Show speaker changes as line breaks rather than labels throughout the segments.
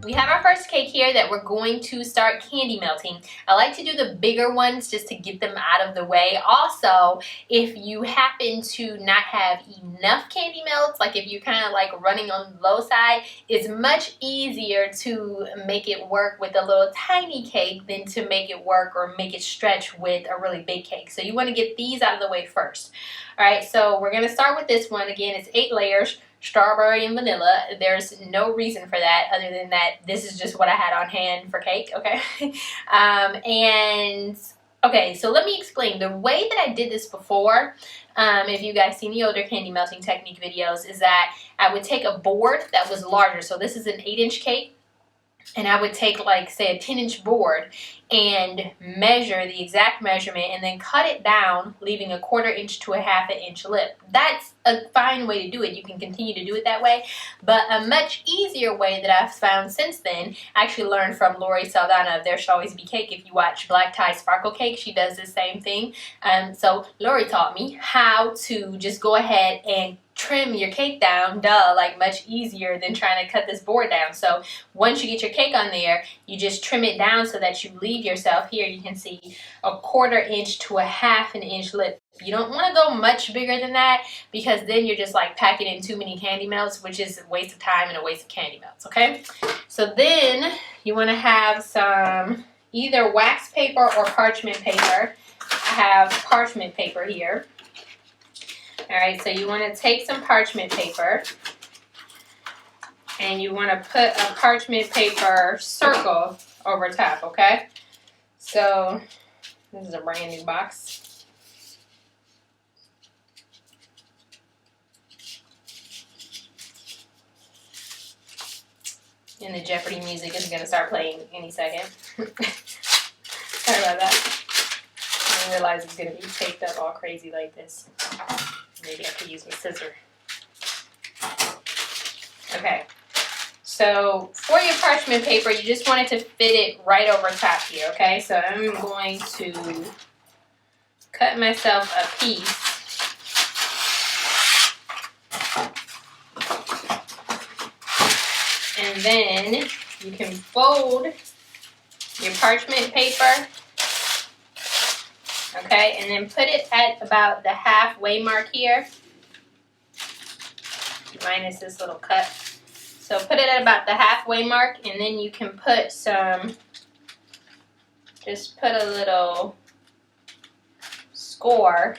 we have our first cake here that we're going to start candy melting. I like to do the bigger ones just to get them out of the way. Also, if you happen to not have enough candy melts, like if you're kind of like running on the low side, it's much easier to make it work with a little tiny cake than to make it work or make it stretch with a really big cake. So you want to get these out of the way first. All right, so we're going to start with this one. Again, it's 8 layers. Strawberry and vanilla. There's no reason for that other than that this is just what I had on hand for cake, okay? Okay, so let me explain. The way that I did this before, if you guys seen the older candy melting technique videos, is that I would take a board that was larger. So this is an 8-inch cake. And I would take, like, say, a 10-inch board and measure the exact measurement and then cut it down, leaving a 1/4 inch to a 1/2 inch lip. That's a fine way to do it. You can continue to do it that way. But a much easier way that I've found since then, I actually learned from Lori Saldana of There Should Always Be Cake. If you watch Black Tie Sparkle Cake, she does the same thing. So Lori taught me how to just go ahead and trim your cake down, like much easier than trying to cut this board down. So once you get your cake on there, you just trim it down so that you leave yourself here. You can see a 1/4 inch to a 1/2 inch lip. You don't want to go much bigger than that because then you're just like packing in too many candy melts, which is a waste of time and a waste of candy melts, okay? So then you want to have some either wax paper or parchment paper. I have parchment paper here. All right, so you want to take some parchment paper and you want to put a parchment paper circle over top, okay? So this is a brand new box. And the Jeopardy music is going to start playing any second. Sorry about that. I didn't realize it's going to be taped up all crazy like this. Maybe I could use my scissor. Okay, so for your parchment paper, you just want it to fit it right over top here, okay? So I'm going to cut myself a piece. And then you can fold your parchment paper. Okay, and then put it at about the halfway mark here, minus this little cut. So put it at about the halfway mark, and then you can put some, just put a little score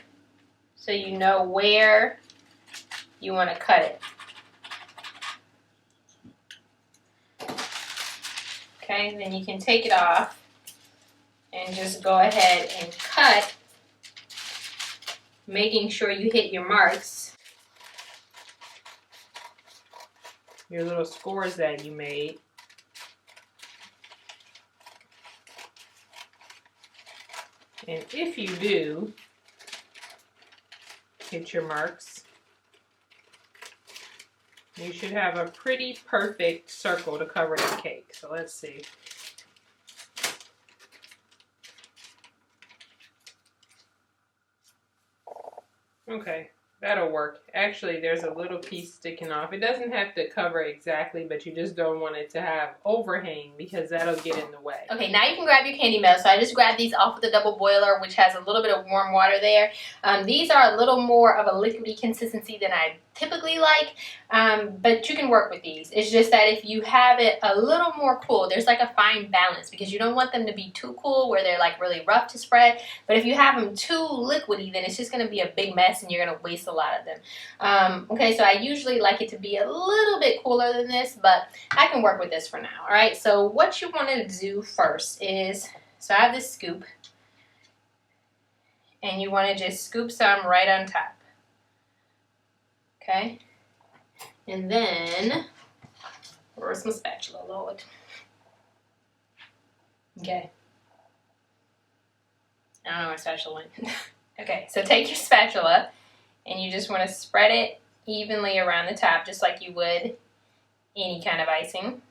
so you know where you want to cut it. Okay, then you can take it off and just go ahead and cut, making sure you hit your marks. Your little scores that you made. And if you do hit your marks, you should have a pretty perfect circle to cover the cake. So let's see. Okay, that'll work. Actually, there's a little piece sticking off. It doesn't have to cover exactly, but you just don't want it to have overhang because that'll get in the way. Okay, now you can grab your candy melt. So I just grabbed these off of the double boiler, which has a little bit of warm water there. These are a little more of a liquidy consistency than I typically like, but you can work with these. It's just that if you have it a little more cool, there's like a fine balance because you don't want them to be too cool where they're like really rough to spread, but if you have them too liquidy, then it's just going to be a big mess and you're going to waste a lot of them. Okay, so I usually like it to be a little bit cooler than this, but I can work with this for now. All right, so what you want to do first is, so I have this scoop, and you want to just scoop some right on top. Okay, and then, where's my spatula, Lord? Okay, I don't know where my spatula went. Okay, so take your spatula, and you just want to spread it evenly around the top, just like you would any kind of icing.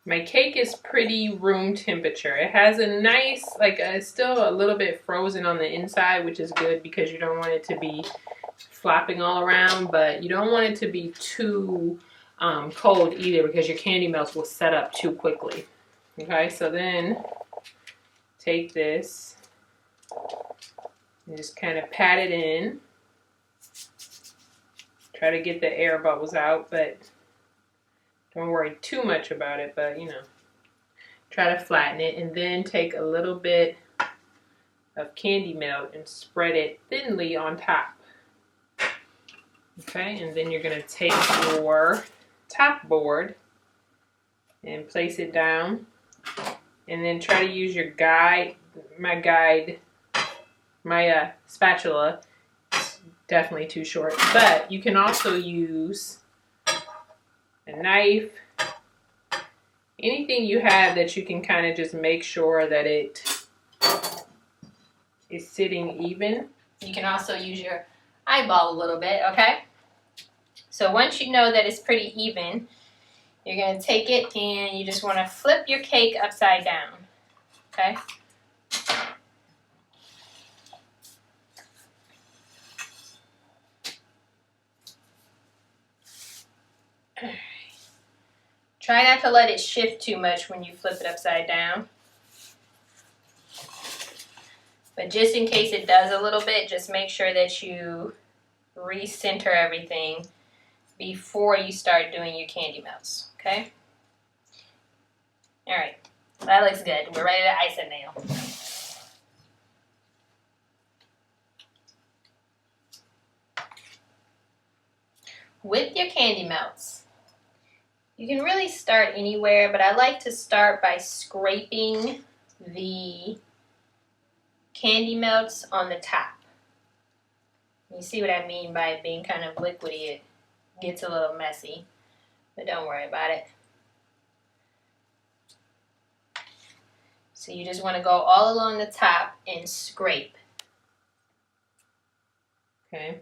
My cake is pretty room temperature. It has a nice, like, it's still a little bit frozen on the inside, which is good because you don't want it to be
flapping all around, but you don't want it to be too cold either because your candy melts will set up too quickly. Okay, so then take this and just kind of pat it in. Try to get the air bubbles out, but don't worry too much about it, but you know, try to flatten it, and then take a little bit of candy melt and spread it thinly on top. Okay, and then you're going to take your top board and place it down, and then try to use your my spatula. It's definitely too short, but you can also use a knife, anything you have that you can kind of just make sure that it is sitting even.
You can also use your eyeball a little bit, okay? So once you know that it's pretty even, you're going to take it and you just want to flip your cake upside down, okay? Try not to let it shift too much when you flip it upside down. But just in case it does a little bit, just make sure that you recenter everything before you start doing your candy melts, okay? All right, that looks good. We're ready to ice it now. With your candy melts, you can really start anywhere, but I like to start by scraping the candy melts on the top. You see what I mean by it being kind of liquidy? It gets a little messy, but don't worry about it. So you just want to go all along the top and scrape.
Okay.